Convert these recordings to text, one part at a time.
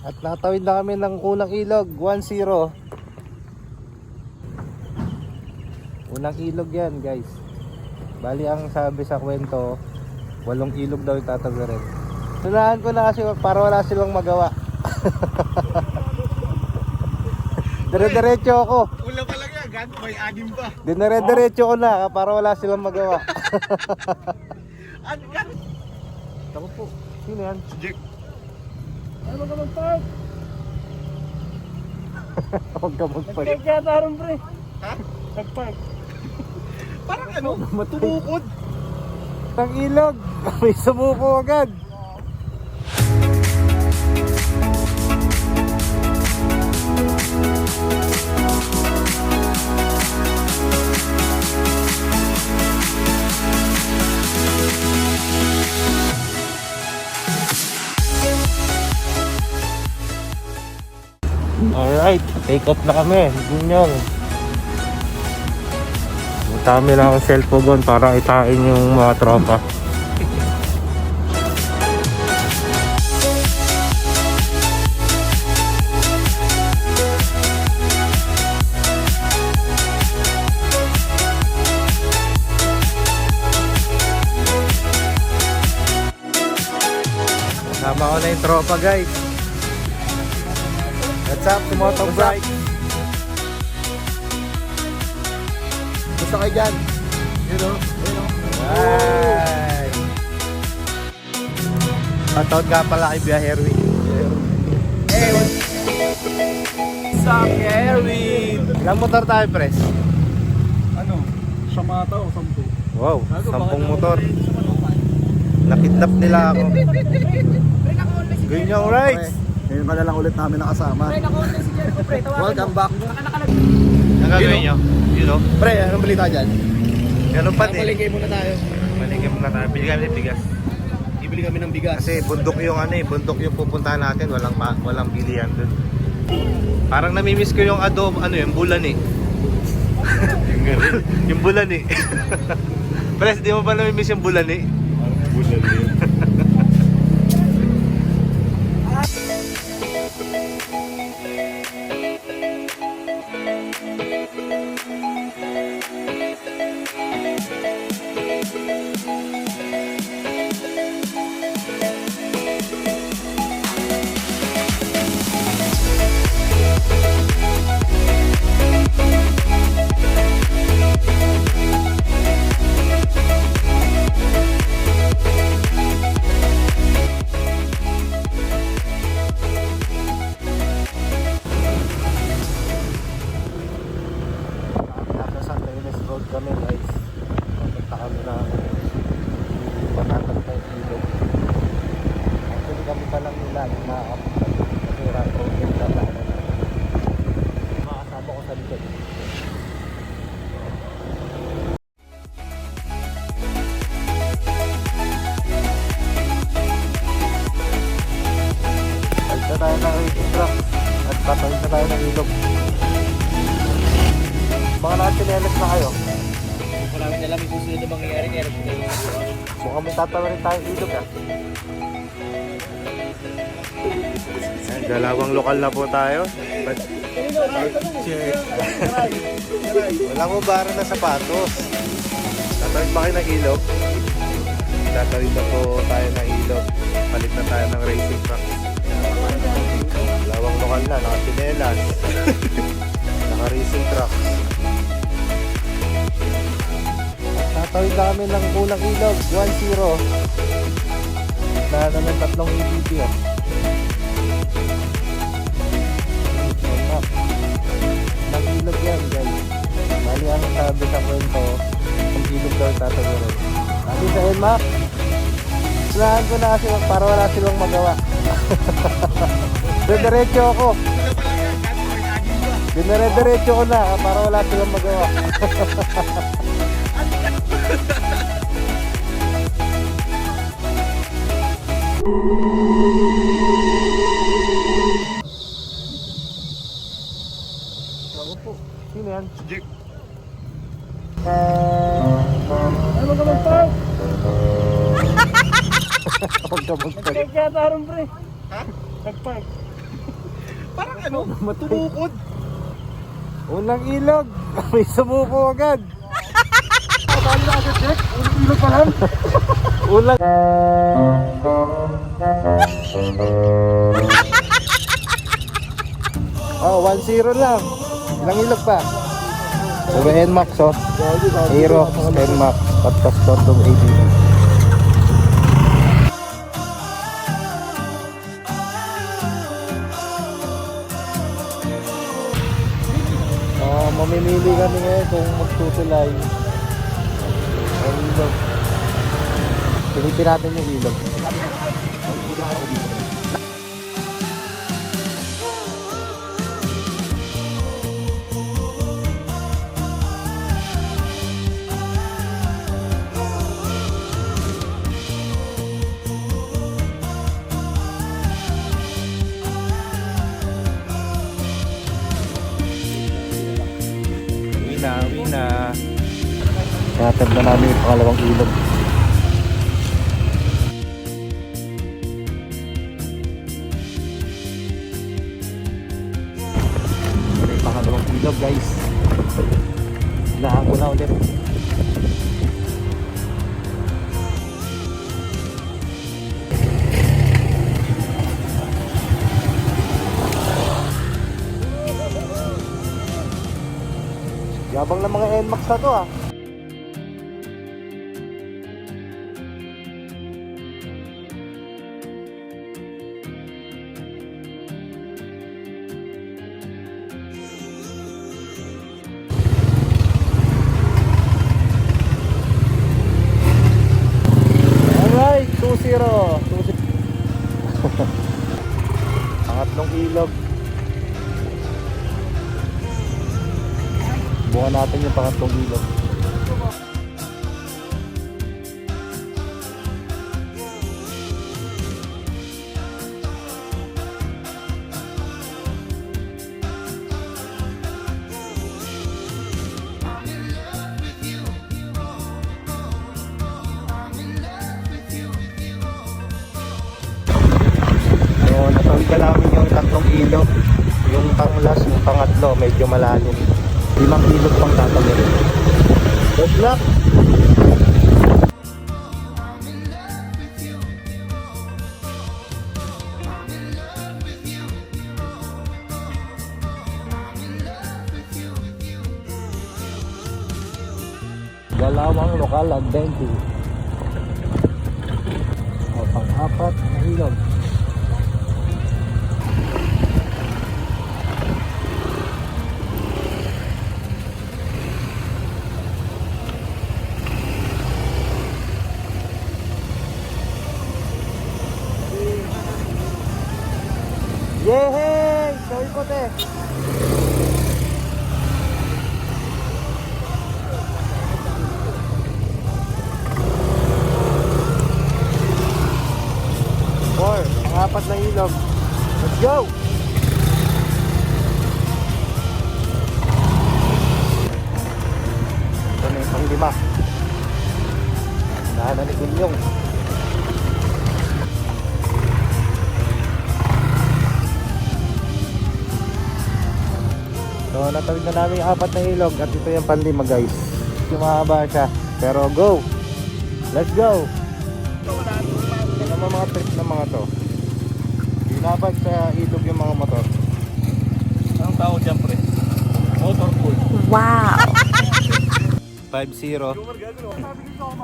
At nakatawid na kami ng unang ilog, 1-0. Unang ilog yan guys. Bali ang sabi sa kwento, 8 ilog daw yung tatawirin. Sunahan ko na kasi para wala silang magawa. Dire-diretso ako. Ula pa lang yan, gan, may 6 pa. Dinire-diretso ko na para wala silang magawa. Gan. Ako po. Sino yan? Jack. Ano ka mag-park? Huwag ka magpag. Nag-park yata rin, pre. Ha? Nag-park. Parang ano, tumukod. Ang ilog. May sumuko agad. Alright, take off na kami. Gunyong. Tami lang ang cellphone para itain yung mga tropa. Kasama ko na yung tropa guys. What's up, Motorbike? Gusto kayo dyan? Yun o. Right. Shoutout nga pala kay Bia Herwin. Hey, what's up, Erwin? Ilang motor tayo, pres? Ano? Samata o 10? Wow, 10 motor. Nakidnap nila ako. Ganyang rides. Ngayon ka na lang ulit namin nakasama. Welcome back. Ang gagawin nyo? You know? Pre, anong balita dyan? Ganun pa din. Paligay muna tayo. Maligay muna tayo. Bili kami ng bigas. Ibili kami ng bigas. Kasi bundok yung bundok yung pupuntahan natin. Walang bilihan dun. Parang namimiss ko yung adobo, yung bulan eh. Yung bulan eh. Pres, di mo pa namimiss yung bulan eh? Bulan eh. Kami guys, pupunta kami na patatag na yung ilog. Actually kami pa lang nila yung nakakapunta kasi rato yung dadaanan na makasama ko sa likod. Balik na tayo ng racing truck at patawid na tayo ng ilog. Mga nakachinelas na kayo. Maraming alam yung susunod na mangyayari kaya Mukhang may tatawarin tayong ilog ah. Ayan, dalawang lokal na po tayo. Wala mo bara na sapatos. Tatawid ba kayo ng ilog? Tatawid na po tayo ng ilog. Palit na tayo ng racing truck. Dalawang lokal na, nakachinelas. Naka-racing truck. Tatawid na kami ng unang ilog, 1-0. Na naman 3 EBT oh. Nang ilog yan guys. Bali ang sabi sa kwento, ang ilog daw tatawirin. Sabi sa NMAX, sunahan ko na kasi para wala silang magawa. Diretso ako. Dinire-diretso ko na para wala silang magawa. Ako po. Sino yan? Jack. Ano ka mag-park? Huwag ka magpag. Nag-park yata rin, pre. Ha? Nag-park. ano, tumukod. Unang ilog. May sumuko agad. Paano na agad, Jack? Unang ilog pa lang. Unang... Oh, 1-0 lang. Ilang ilog pa? Puro NMAX, oh. Aerox, NMAX, Patpas, Tordong, ABB. Mamimili kami ngayon kung magtutulay. Ang ilog. Pilitin natin yung ilog. Uwi na. Tinatag na namin yung pangalawang ilog. Ito yung pangalawang ilog, guys. Lahan ko na ulit. Yabang ng mga NMAX na to, ah. Alright, 2-0. Pangatlong ilog. Bukan natin yung pangatlong ilog. So, natawid ka namin yung tatlong ilog. Yung pang-last, yung pangatlo, medyo malalim. 5 ilog pang tatawid. Good luck! Dalawang lokal adventure. O, pang-apat na ilog. Yehey! Sawi ko, te! Four, pangapat na ilog. Let's go! Ito na yung pang-5. Nahanan ni Gunyong. So, natawid na namin yung 4 na ilog at ito yung pang-5, guys. Mahaba siya. Pero go! Let's go! Ito naman mga trip ng mga to. Binabag sa ilog yung mga motor. Anong tawag dyan, pre? Motor pool. Wow! 5-0.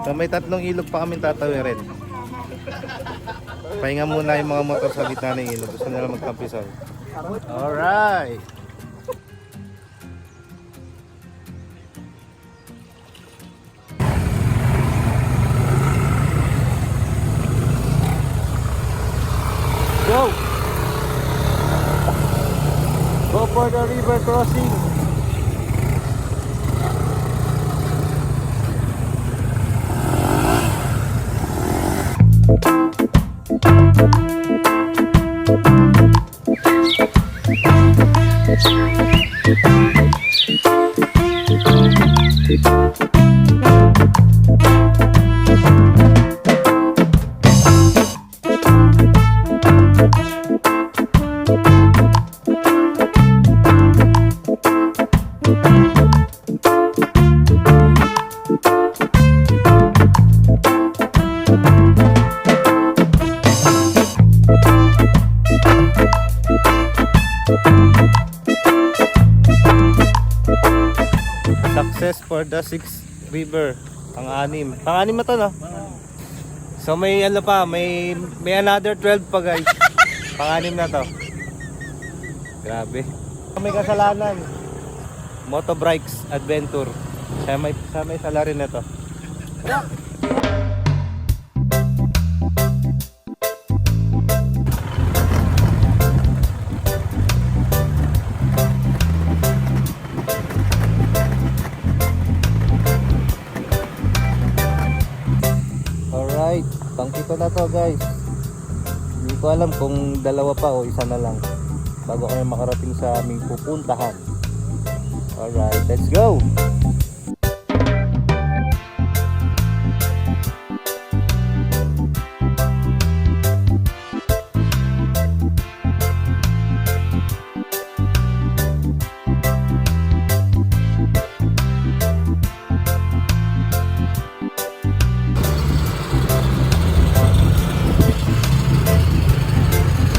So, may 3 ilog pa kami tatawirin. Pahinga muna yung mga motor sa gitna ng ilog. Gusto nila magtampisal. Alright! Go! Go for the river crossing. the Six River. Pang-anim. Pang-anim na to, no? So may ano pa, may another 12 pa guys. Pang-anim na to. Grabe. May kasalanan. Motobrikes Adventure. Siya may sala rin na to. Alright, pang-pito na to guys. Hindi ko alam kung dalawa pa o isa na lang bago kami makarating sa aming pupuntahan. Alright, let's go!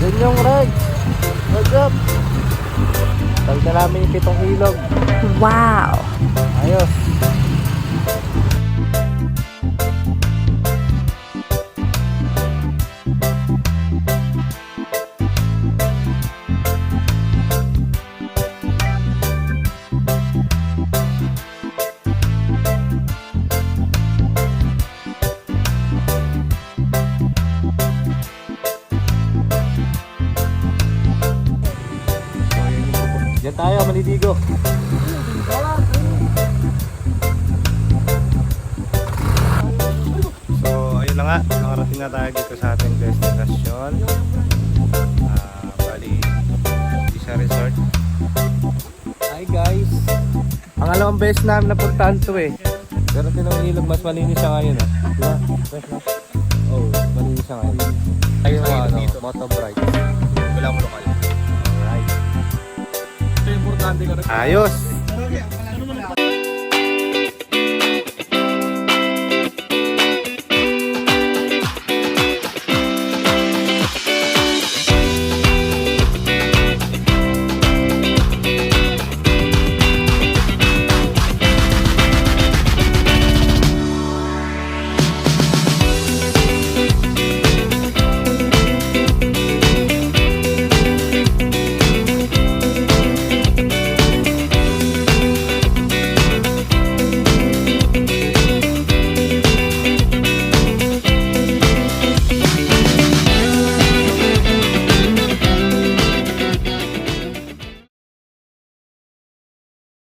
Yun yung rides. What's up? Tagda namin yung 7 ilog. Wow! Ayos. Diyan tayo, maliligo. So, ayun na nga. Nakarating na tayo dito sa ating destination. Bali, Isha Resort. Hi guys! Pangalawang beses namin napuntahan to eh. Pero tinong ilog, mas malinis siya ngayon eh. Diba? Fresh na? Oh, malinis siya ngayon. Ayun ang motorbike. Wala mo lokal. Alright. Ito yung importante ko. Ayos!